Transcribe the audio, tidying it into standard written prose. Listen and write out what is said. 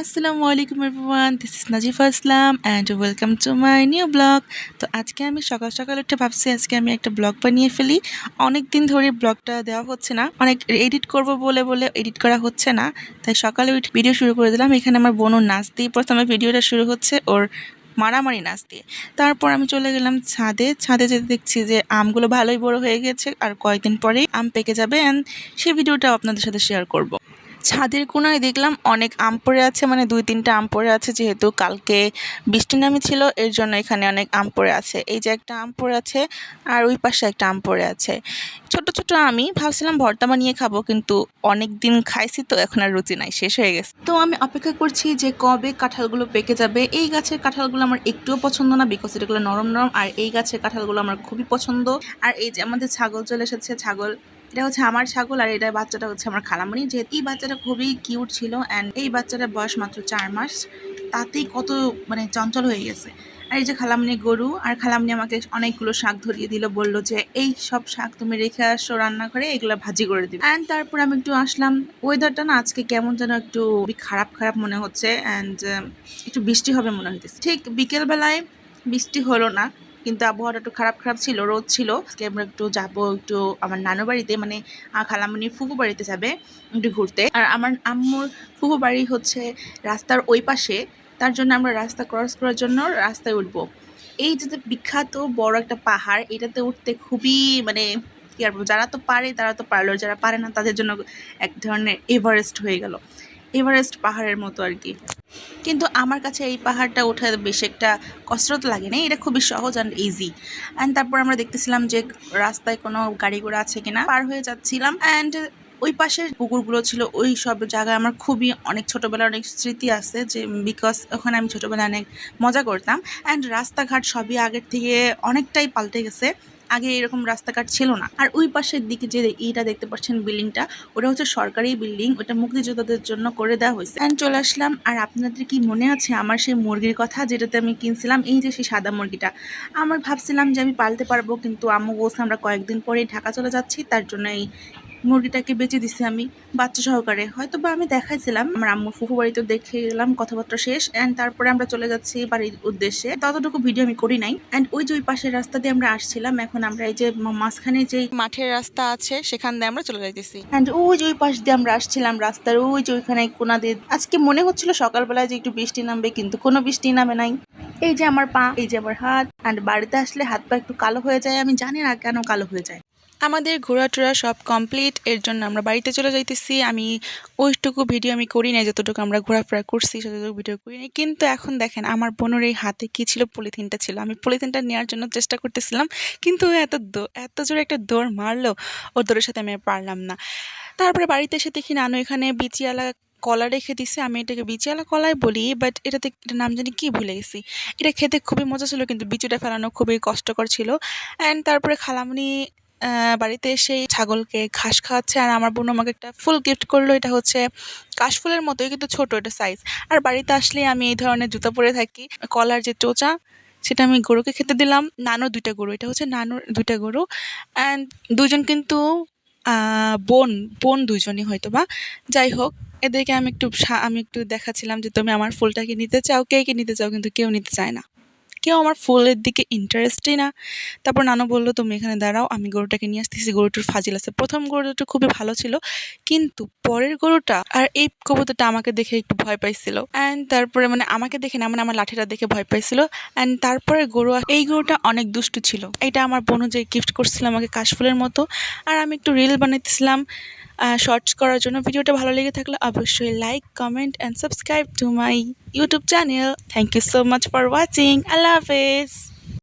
আসসালামু আলাইকুম everyone, this is Nazifa Islam and welcome to my new blog. তো আজকে আমি সকাল সকাল উঠে ভাবছি আজকে আমি একটা ব্লগ বানিয়ে ফেলি। অনেক দিন ধরে ব্লগটা দেওয়া হচ্ছে না, অনেক এডিট করব বলে বলে এডিট করা হচ্ছে না, তাই সকালে উঠে ভিডিও শুরু করে দিলাম। এখানে আমার বোনও নাচ দিয়ে প্রথমে ভিডিওটা শুরু হচ্ছে, ওর মারামারি নাচ দিয়ে। তারপর আমি চলে গেলাম ছাদে। ছাদে যেতে দেখছি যে আমগুলো ভালোই বড় হয়ে গেছে, আর কয়েকদিন পরেই আম পেকে যাবে, অ্যান্ড সেই ভিডিওটাও আপনাদের সাথে শেয়ার করব। ছাদের কোণায় দেখলাম অনেক আম পড়ে আছে, মানে 2-3টা আম পড়ে আছে, যেহেতু কালকে বৃষ্টি নামেছিল এর জন্য এখানে অনেক আম পড়ে আছে। এই যে একটা আম পড়ে আছে, আর ওই পাশে একটা আম পড়ে আছে। ছোট ছোট আমি ভাবছিলাম ভর্তা বানিয়ে খাবো, কিন্তু অনেক দিন খাইছি তো এখন আর রুচি নাই, শেষ হয়ে গেছে। তো আমি অপেক্ষা করছি যে কবে কাঁঠালগুলো পেকে যাবে। এই গাছের কাঁঠালগুলো আমার একটুও পছন্দ না, বিকজ এগুলো নরম নরম, আর এই গাছের কাঁঠালগুলো আমার খুবই পছন্দ। আর এই যে আমাদের ছাগল চলে এসেছে, ছাগল এটা হচ্ছে আমার ছাগল, আর এটা বাচ্চাটা হচ্ছে আমার খালামণি। যে এই বাচ্চাটা খুবই কিউট ছিল, অ্যান্ড এই বাচ্চাটার বয়স মাত্র 4 মাস, তাতেই কত মানে চঞ্চল হয়ে গেছে। আর এই যে খালামণি গরু, আর খালামণি আমাকে অনেকগুলো শাক ধরিয়ে দিল, বলল যে এই সব শাক তুমি রেখে আসো রান্নাঘরে, এগুলো ভাজি করে দিবে। অ্যান্ড তারপর আমি একটু আসলাম। ওয়েদারটা না আজকে কেমন যেন একটু খারাপ খারাপ মনে হচ্ছে, অ্যান্ড একটু বৃষ্টি হবে মনে হইতেছে। ঠিক বিকেলবেলায় বৃষ্টি হলো না, কিন্তু আবহাওয়াটা একটু খারাপ খারাপ ছিল, রোদ ছিল। আজকে আমরা একটু যাবো একটু আমার নানু বাড়িতে, মানে খালামণির ফুফু বাড়িতে যাবে একটু ঘুরতে। আর আমার আম্মুর ফুফু বাড়ি হচ্ছে রাস্তার ওই পাশে, তার জন্য আমরা রাস্তা ক্রস করার জন্য রাস্তায় উঠবো। এই যে বিখ্যাত বড় একটা পাহাড়, এটাতে উঠতে খুবই মানে কি আর বলবো, যারা তো পারে তারা তো পারলো, যারা পারে না তাদের জন্য এক ধরনের এভারেস্ট হয়ে গেল, এভারেস্ট পাহাড়ের মতো আর কি। কিন্তু আমার কাছে এই পাহাড়টা ওঠা বেশ একটা কসরত লাগে না, এটা খুবই সহজ অ্যান্ড ইজি। অ্যান্ড তারপর আমরা দেখতেছিলাম যে রাস্তায় কোনো গাড়ি ঘোড়া আছে কিনা, পার হয়ে যাচ্ছিলাম। অ্যান্ড ওই পাশের পুকুরগুলো ছিল, ওই সব জায়গায় আমার খুবই অনেক ছোটোবেলার অনেক স্মৃতি আছে, যে বিকজ ওখানে আমি ছোটোবেলায় অনেক মজা করতাম। অ্যান্ড রাস্তাঘাট সবই আগের থেকে অনেকটাই পাল্টে গেছে, আগে এরকম রাস্তাঘাট ছিল না। আর ওই পাশের দিকে যে এইটা দেখতে পাচ্ছেন বিল্ডিংটা, ওটা হচ্ছে সরকারি বিল্ডিং, ওটা মুক্তিযোদ্ধাদের জন্য করে দেওয়া হয়েছে। অ্যান্ড চলে আসলাম। আর আপনাদের কি মনে আছে আমার সেই মুরগির কথা, যেটাতে আমি কিনছিলাম, এই যে সেই সাদা মুরগিটা, আমার ভাবছিলাম যে আমি পালতে পারবো, কিন্তু আম্মু বলছে আমরা কয়েকদিন পরেই ঢাকা চলে যাচ্ছি, তার জন্য এই মুরগিটাকে বেঁচে দিছি আমি বাচ্চা সহকারে। হয়তো বা আমি দেখাইছিলাম আমার আম্মুর ফুফু বাড়িতে, দেখে এলাম, কথাবার্তা শেষ। অ্যান্ড তারপরে আমরা চলে যাচ্ছি বাড়ির উদ্দেশ্যে, ততটুকু ভিডিও আমি করি নাই। অ্যান্ড ওই যে ওই পাশের রাস্তা দিয়ে আমরা আসছিলাম, এখন আমরা এই যে মাঝখানে যে মাঠের রাস্তা আছে সেখান দিয়ে আমরা চলে যাইতেছি। অ্যান্ড ওই যে ওই পাশ দিয়ে আমরা আসছিলাম রাস্তার ওই যে ওইখানে কোনা দিয়ে। আজকে মনে হচ্ছিল সকালবেলায় যে একটু বৃষ্টি নামবে, কিন্তু কোনো বৃষ্টি নামে নাই। এই যে আমার পা, এই যে আমার হাত, অ্যান্ড বাড়িতে আসলে হাত পা একটু কালো হয়ে যায়, আমি জানি না কেন কালো হয়ে যায়। আমাদের ঘোরাটোরা সব কমপ্লিট, এর জন্য আমরা বাড়িতে চলে যাইতেছি। আমি ওইটুকু ভিডিও আমি করি নাই, যতটুকু আমরা ঘোরাফেরা করছি ততটুকু ভিডিও করি নাই। কিন্তু এখন দেখেন আমার বোনের এই হাতে কি ছিল, পলিথিনটা ছিল। আমি পলিথিনটা নেওয়ার জন্য চেষ্টা করতেছিলাম, কিন্তু এত জোরে একটা দৌড় মারলো, ওর দৌড়ের সাথে আমি আর পারলাম না। তারপরে বাড়িতে এসে দেখি নানু এখানে বিচিয়ালা কলা রেখে দিছে। আমি এটাকে বিচিয়ালা কলাই বলি, বাট এটাতে এটার নাম জানি কি ভুলে গেছি। এটা খেতে খুবই মজা ছিল, কিন্তু বিচিটা ফেলানো খুবই কষ্টকর ছিল। অ্যান্ড তারপরে খালামণি বাড়িতে এসেই ছাগলকে ঘাস খাওয়াচ্ছে, আর আমার বোন আমাকে একটা ফুল গিফট করলো। এটা হচ্ছে কাশফুলের মতোই, কিন্তু ছোট, এটা সাইজ। আর বাড়িতে আসলে আমি এই ধরনের জুতা পরে থাকি। কলার যে চোচা, সেটা আমি গরুকে খেতে দিলাম। নানুর 2টা গরু, এটা হচ্ছে নানুর 2টা গরু। অ্যান্ড দুজন কিন্তু বোন বোন দুজনই হয়তো বা। যাই হোক, এদেরকে আমি একটু দেখাচ্ছিলাম যে তুমি আমার ফুলটাকে নিতে চাও, কে কে নিতে চাও, কিন্তু কেউ নিতে চায় না, কেউ আমার ফুলের দিকে ইন্টারেস্টই না। তারপর নানু বললো তুমি এখানে দাঁড়াও, আমি গরুটাকে নিয়ে আসতেছি। গরুটার ফাজিল আছে, প্রথম গরুটা খুবই ভালো ছিল, কিন্তু পরের গরুটা আর এই কবুতরটা আমাকে দেখে একটু ভয় পাইছিল। অ্যান্ড তারপরে মানে আমাকে দেখে না, মানে আমার লাঠিটা দেখে ভয় পাইছিল। অ্যান্ড তারপরে এই গরুটা অনেক দুষ্টু ছিল। এটা আমার বোন যে গিফট করছিল আমাকে কাশফুলের মতো। আর আমি একটু রিল বানাইতেছিলাম শর্টস করার জন্য। ভিডিওটা ভালো লেগে থাকলে অবশ্যই like, comment and subscribe to my YouTube channel. Thank you so much for watching. আল্লাহ হাফেজ।